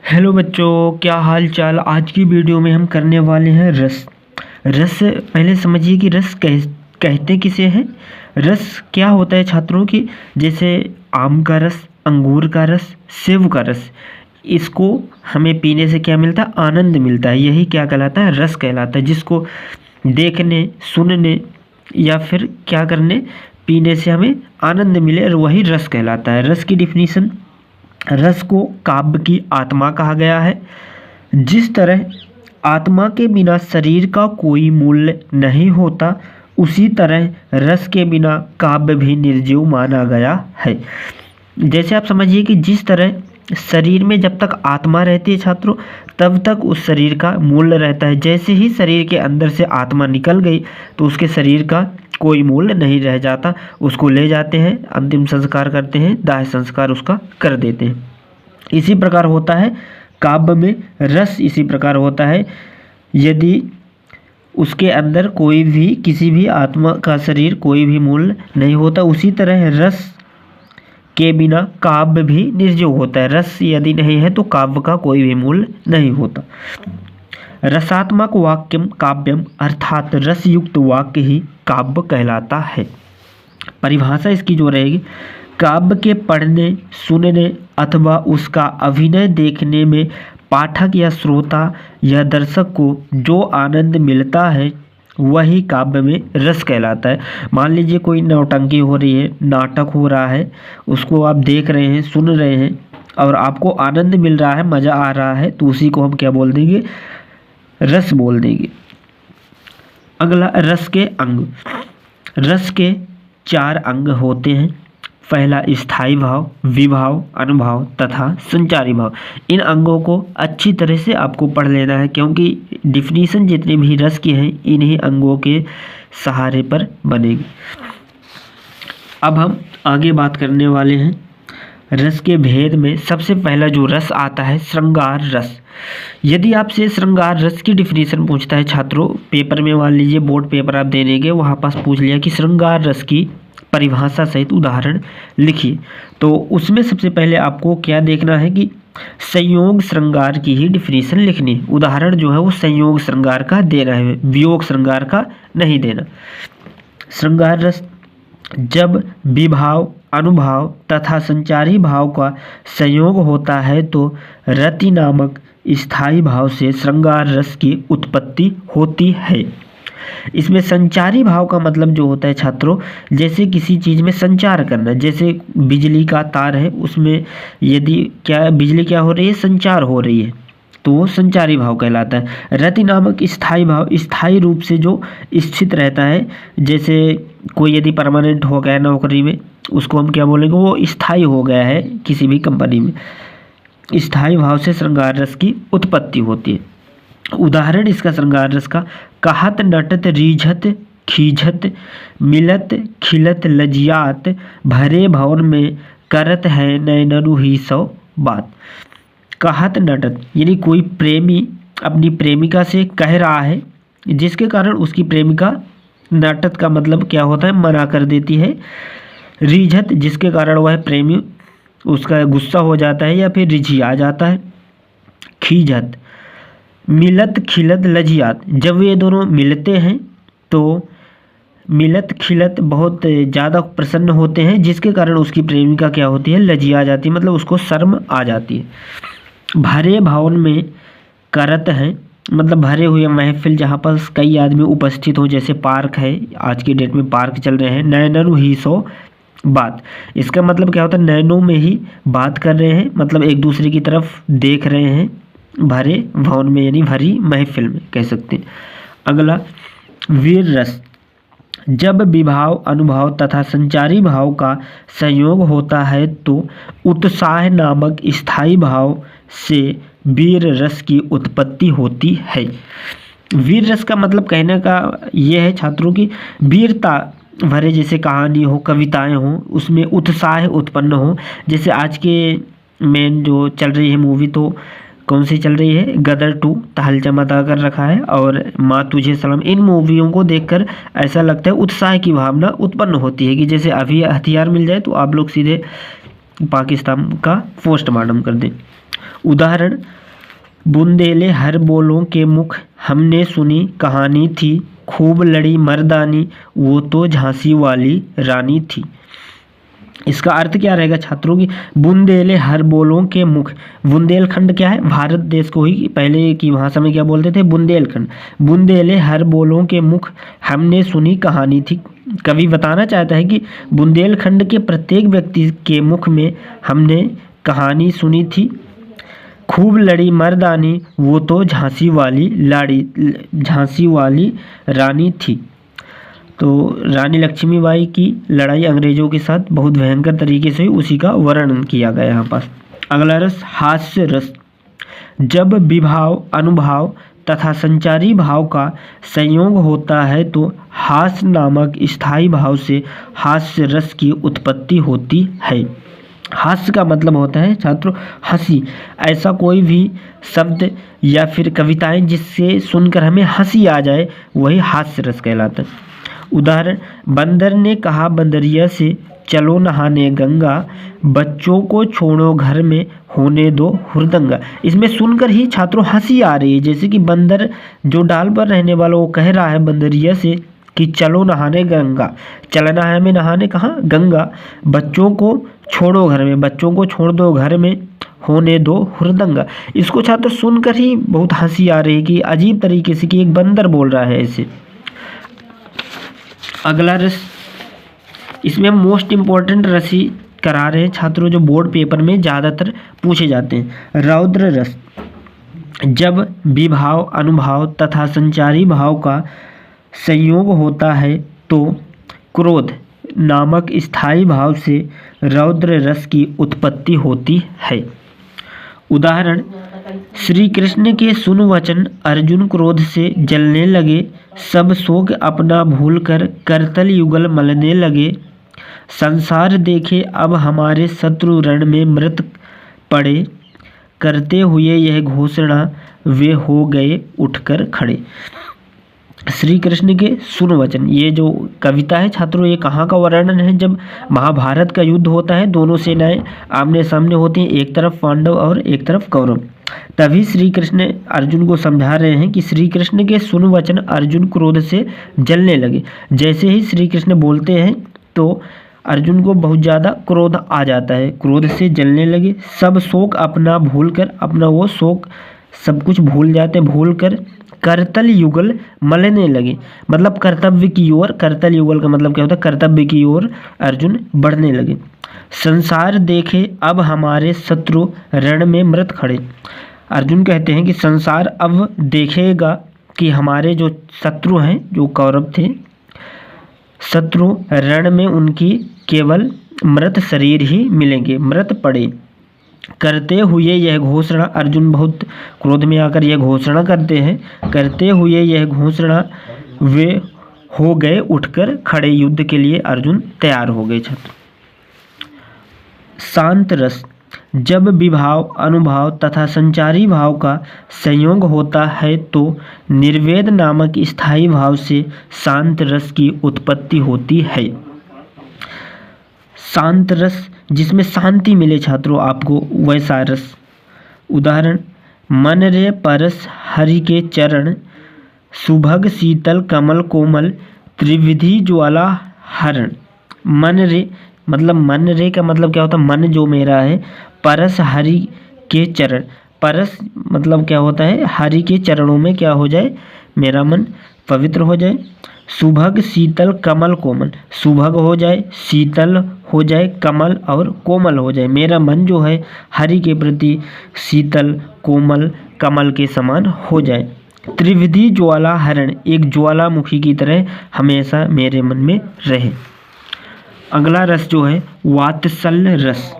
Hello बच्चों, क्या हाल चाल। आज की वीडियो में हम करने वाले हैं रस। रस पहले समझिए कि रस कहते किसे हैं। रस क्या होता है छात्रों की, जैसे आम का रस, अंगूर का रस, सेब का रस, इसको हमें पीने से क्या मिलता है, आनंद मिलता है। यही क्या कहलाता है, रस कहलाता है। जिसको देखने, सुनने या फिर क्या करने, पीने से हमें आनंद मिले, और वही रस कहलाता है। रस की डिफिनीशन, रस को काव्य की आत्मा कहा गया है। जिस तरह आत्मा के बिना शरीर का कोई मूल्य नहीं होता, उसी तरह रस के बिना काव्य भी निर्जीव माना गया है। जैसे आप समझिए कि जिस तरह शरीर में जब तक आत्मा रहती है छात्रों, तब तक उस शरीर का मूल्य रहता है। जैसे ही शरीर के अंदर से आत्मा निकल गई तो उसके शरीर का कोई मूल्य नहीं रह जाता। उसको ले जाते हैं, अंतिम संस्कार करते हैं, दाह संस्कार उसका कर देते हैं। इसी प्रकार होता है काव्य में रस। इसी प्रकार होता है यदि उसके अंदर कोई भी, किसी भी आत्मा का शरीर कोई भी मूल्य नहीं होता, उसी तरह रस के बिना काव्य भी निर्जीव होता है। रस यदि नहीं है तो काव्य का कोई भी मूल्य नहीं होता। रसात्मक वाक्यम काव्यम, अर्थात रसयुक्त वाक्य ही काव्य कहलाता है। परिभाषा इसकी जो रहेगी, काव्य के पढ़ने, सुनने अथवा उसका अभिनय देखने में पाठक या श्रोता या दर्शक को जो आनंद मिलता है वही काव्य में रस कहलाता है। मान लीजिए कोई नौटंकी हो रही है, नाटक हो रहा है, उसको आप देख रहे हैं, सुन रहे हैं और आपको आनंद मिल रहा है, मज़ा आ रहा है, तो उसी को हम क्या बोल देंगे, रस बोल देंगे। अगला, रस के अंग। रस के 4 अंग होते हैं। पहला स्थायी भाव, विभाव, अनुभाव तथा संचारी भाव। इन अंगों को अच्छी तरह से आपको पढ़ लेना है, क्योंकि डिफिनीशन जितने भी रस की हैं इन्हीं अंगों के सहारे पर बनेगी। अब हम आगे बात करने वाले हैं रस के भेद में। सबसे पहला जो रस आता है, श्रृंगार रस। यदि आपसे श्रृंगार रस की डिफिनीशन पूछता है छात्रों, पेपर में मान लीजिए बोर्ड पेपर आप देने गए, वहाँ पास पूछ लिया कि श्रृंगार रस की परिभाषा सहित उदाहरण लिखिए, तो उसमें सबसे पहले आपको क्या देखना है कि संयोग श्रृंगार की ही डिफिनीशन लिखनी है। उदाहरण जो है वो संयोग श्रृंगार का देना है, वियोग श्रृंगार का नहीं देना। श्रृंगार रस, जब विभाव, अनुभाव तथा संचारी भाव का संयोग होता है तो रति नामक स्थायी भाव से श्रृंगार रस की उत्पत्ति होती है। इसमें संचारी भाव का मतलब जो होता है छात्रों, जैसे किसी चीज़ में संचार करना, जैसे बिजली का तार है, उसमें यदि क्या बिजली क्या हो रही है, संचार हो रही है, तो वो संचारी भाव कहलाता है। रति नामक स्थायी भाव, स्थायी रूप से जो स्थित रहता है, जैसे कोई यदि परमानेंट हो गया नौकरी में, उसको हम क्या बोलेंगे, वो स्थायी हो गया है किसी भी कंपनी में। स्थायी भाव से श्रृंगार रस की उत्पत्ति होती है। उदाहरण इसका श्रृंगार रस का, कहत नटत रीझत खीझत मिलत खिलत लजियात भरे भवन में करत है नैननु ही सौ बात। कहत नटत यानी कोई प्रेमी अपनी प्रेमिका से कह रहा है, जिसके कारण उसकी प्रेमिका, नटत का मतलब क्या होता है, मना कर देती है। रीझत जिसके कारण वह प्रेमी उसका गुस्सा हो जाता है या फिर रिझिया जाता है। खीझत, मिलत खिलत लजियात, जब ये दोनों मिलते हैं तो मिलत खिलत बहुत ज़्यादा प्रसन्न होते हैं, जिसके कारण उसकी प्रेमिका क्या होती है, लजिया जाती है, मतलब उसको शर्म आ जाती है। भरे भवन में करत है, मतलब भरे हुए महफिल जहाँ पर कई आदमी उपस्थित हो, जैसे पार्क है, आज की डेट में पार्क चल रहे हैं। नैननु ही सो बात, इसका मतलब क्या होता है, नैनों में ही बात कर रहे हैं, मतलब एक दूसरे की तरफ देख रहे हैं। भरे भवन में यानी भरी महफिल में कह सकते हैं। अगला, वीर रस, जब विभाव, अनुभाव तथा संचारी भाव का संयोग होता है तो उत्साह नामक स्थायी भाव से वीर रस की उत्पत्ति होती है। वीर रस का मतलब कहने का यह है छात्रों की, वीरता भरे जैसे कहानी हो, कविताएं हो, उसमें उत्साह उत्पन्न हो। जैसे आज के मेन जो चल रही है मूवी, तो कौन सी चल रही है, गदर 2 तहलका अदा कर रखा है, और माँ तुझे सलाम। इन मूवियों को देखकर ऐसा लगता है उत्साह की भावना उत्पन्न होती है कि जैसे अभी हथियार मिल जाए तो आप लोग सीधे पाकिस्तान का पोस्टमार्टम कर दें। उदाहरण, बुंदेले हर बोलों के मुख, हमने सुनी कहानी थी, खूब लड़ी मर्दानी, वो तो झांसी वाली रानी थी। इसका अर्थ क्या रहेगा छात्रों की, बुंदेले हर बोलों के मुख। बुंदेलखंड क्या है, भारत देश को ही पहले की भाषा में क्या बोलते थे, बुंदेलखंड। बुंदेले हर बोलों के मुख, हमने सुनी कहानी थी। कवि बताना चाहता है कि बुंदेलखंड के प्रत्येक व्यक्ति के मुख में हमने कहानी सुनी थी। खूब लड़ी मर्दानी, वो तो झांसी वाली रानी थी। तो रानी लक्ष्मीबाई की लड़ाई अंग्रेजों के साथ बहुत भयंकर तरीके से हुई, उसी का वर्णन किया गया यहाँ पास। अगला रस हास्य रस। जब विभाव, अनुभाव तथा संचारी भाव का संयोग होता है तो हास्य नामक स्थायी भाव से हास्य रस की उत्पत्ति होती है। हास्य का मतलब होता है छात्रों हंसी। ऐसा कोई भी शब्द या फिर कविताएं जिससे सुनकर हमें हंसी आ जाए वही हास्य रस कहलाता है। उदाहरण, बंदर ने कहा बंदरिया से, चलो नहाने गंगा, बच्चों को छोड़ो घर में, होने दो हुरदंगा। इसमें सुनकर ही छात्रों हंसी आ रही है, जैसे कि बंदर जो डाल पर रहने वाला वो कह रहा है बंदरिया से कि चलो नहाने गंगा। चलना है हमें नहाने कहाँ, गंगा। बच्चों को छोड़ो घर में, बच्चों को छोड़ दो घर में, होने दो हुरदंगा। इसको छात्र सुनकर ही बहुत हंसी आ रही है कि अजीब तरीके से कि एक बंदर बोल रहा है ऐसे। अगला रस, इसमें हम मोस्ट इम्पॉर्टेंट रस ही करा रहे हैं छात्रों, जो बोर्ड पेपर में ज़्यादातर पूछे जाते हैं। रौद्र रस। जब विभाव, अनुभाव तथा संचारी भाव का संयोग होता है तो क्रोध नामक स्थायी भाव से रौद्र रस की उत्पत्ति होती है। उदाहरण, श्री कृष्ण के सुन वचन, अर्जुन क्रोध से जलने लगे, सब शोक अपना भूलकर करतल युगल मलने लगे, संसार देखे अब हमारे शत्रु रण में मृत पड़े, करते हुए यह घोषणा वे हो गए उठकर खड़े। श्री कृष्ण के सुन वचन, ये जो कविता है छात्रों ये कहाँ का वर्णन है, जब महाभारत का युद्ध होता है, दोनों सेनाएं आमने सामने होती हैं, एक तरफ पांडव और एक तरफ कौरव। तभी श्री कृष्ण अर्जुन को समझा रहे हैं कि श्री कृष्ण के सुन वचन, अर्जुन क्रोध से जलने लगे। जैसे ही श्री कृष्ण बोलते हैं तो अर्जुन को बहुत ज़्यादा क्रोध आ जाता है, क्रोध से जलने लगे, सब शोक अपना भूल कर, अपना वो शोक सब कुछ भूल जाते हैं, भूल कर करतल युगल मलने लगे, मतलब कर्तव्य की ओर, करतल युगल का मतलब क्या होता है, कर्तव्य की ओर अर्जुन बढ़ने लगे। संसार देखे अब हमारे शत्रु रण में मृत खड़े। अर्जुन कहते हैं कि संसार अब देखेगा कि हमारे जो शत्रु हैं, जो कौरव थे, शत्रु रण में उनकी केवल मृत शरीर ही मिलेंगे, मृत पड़े। करते हुए यह घोषणा, अर्जुन बहुत क्रोध में आकर यह घोषणा करते हैं, करते हुए यह घोषणा वे हो गए उठकर खड़े, युद्ध के लिए अर्जुन तैयार हो गए छात्र। शांत रस। जब विभाव, अनुभाव तथा संचारी भाव का संयोग होता है तो निर्वेद नामक स्थायी भाव से शांत रस की उत्पत्ति होती है। शांत रस जिसमें शांति मिले छात्रों आपको, वैसा रस। उदाहरण, मन रे परस हरि के चरण, सुभग शीतल कमल कोमल, त्रिविधि ज्वाला हरण। मन रे मतलब, मन रे का मतलब क्या होता है, मन जो मेरा है, परस हरि के चरण, परस मतलब क्या होता है, हरि के चरणों में क्या हो जाए, मेरा मन पवित्र हो जाए। सुभग शीतल कमल कोमल, सुभग हो जाए, शीतल हो जाए, कमल और कोमल हो जाए, मेरा मन जो है हरि के प्रति शीतल, कोमल, कमल के समान हो जाए। त्रिविधि ज्वाला हरण, एक ज्वालामुखी की तरह हमेशा मेरे मन में रहे। अगला रस जो है वात्सल्य रस।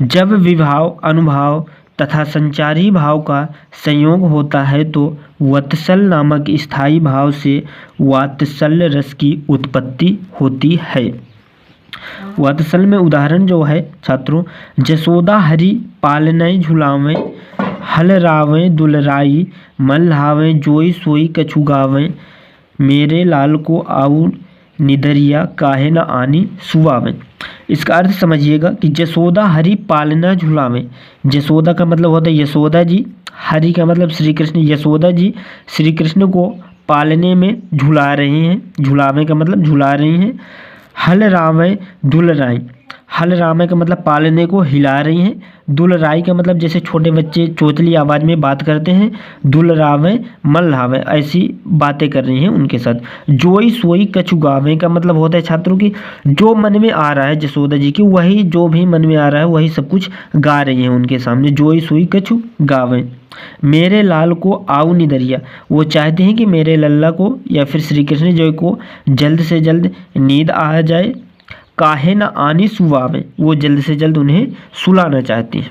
जब विभाव, अनुभाव तथा संचारी भाव का संयोग होता है तो वत्सल नामक स्थायी भाव से वात्सल्य रस की उत्पत्ति होती है। वात्सल में उदाहरण जो है छात्रों, जसोदा हरि पालनय झुलावें, हल रावें दुलराई, मल्हावें जोई सोई कछु गावें, मेरे लाल को आऊ निदरिया काहे न आनी सुवावें। इसका अर्थ समझिएगा कि जसोदा हरि पालना झुलावे। जसोदा का मतलब होता है यशोदा जी, हरि का मतलब श्री कृष्ण, यशोदा जी श्री कृष्ण को पालने में झुला रही हैं, झुलावे का मतलब झुला रही हैं। हल रावे दुलराई, हल रावे का मतलब पालने को हिला रही हैं। दुलराई का मतलब जैसे छोटे बच्चे चोचली आवाज़ में बात करते हैं, दुलरावे मल्लावे, ऐसी बातें कर रही हैं उनके साथ। जोई सोई कछु गावे का मतलब होता है छात्रों की जो मन में आ रहा है जसोदा जी की, वही जो भी मन में आ रहा है वही सब कुछ गा रही हैं उनके सामने। जोई सोई कछु गावे। मेरे लाल को आओ निदरिया, वो चाहते हैं कि मेरे लल्ला को या फिर श्री कृष्ण जी को जल्द से जल्द नींद आ जाए। काहे न आनी सुवावे, वो जल्द से जल्द उन्हें सुलाना चाहती हैं।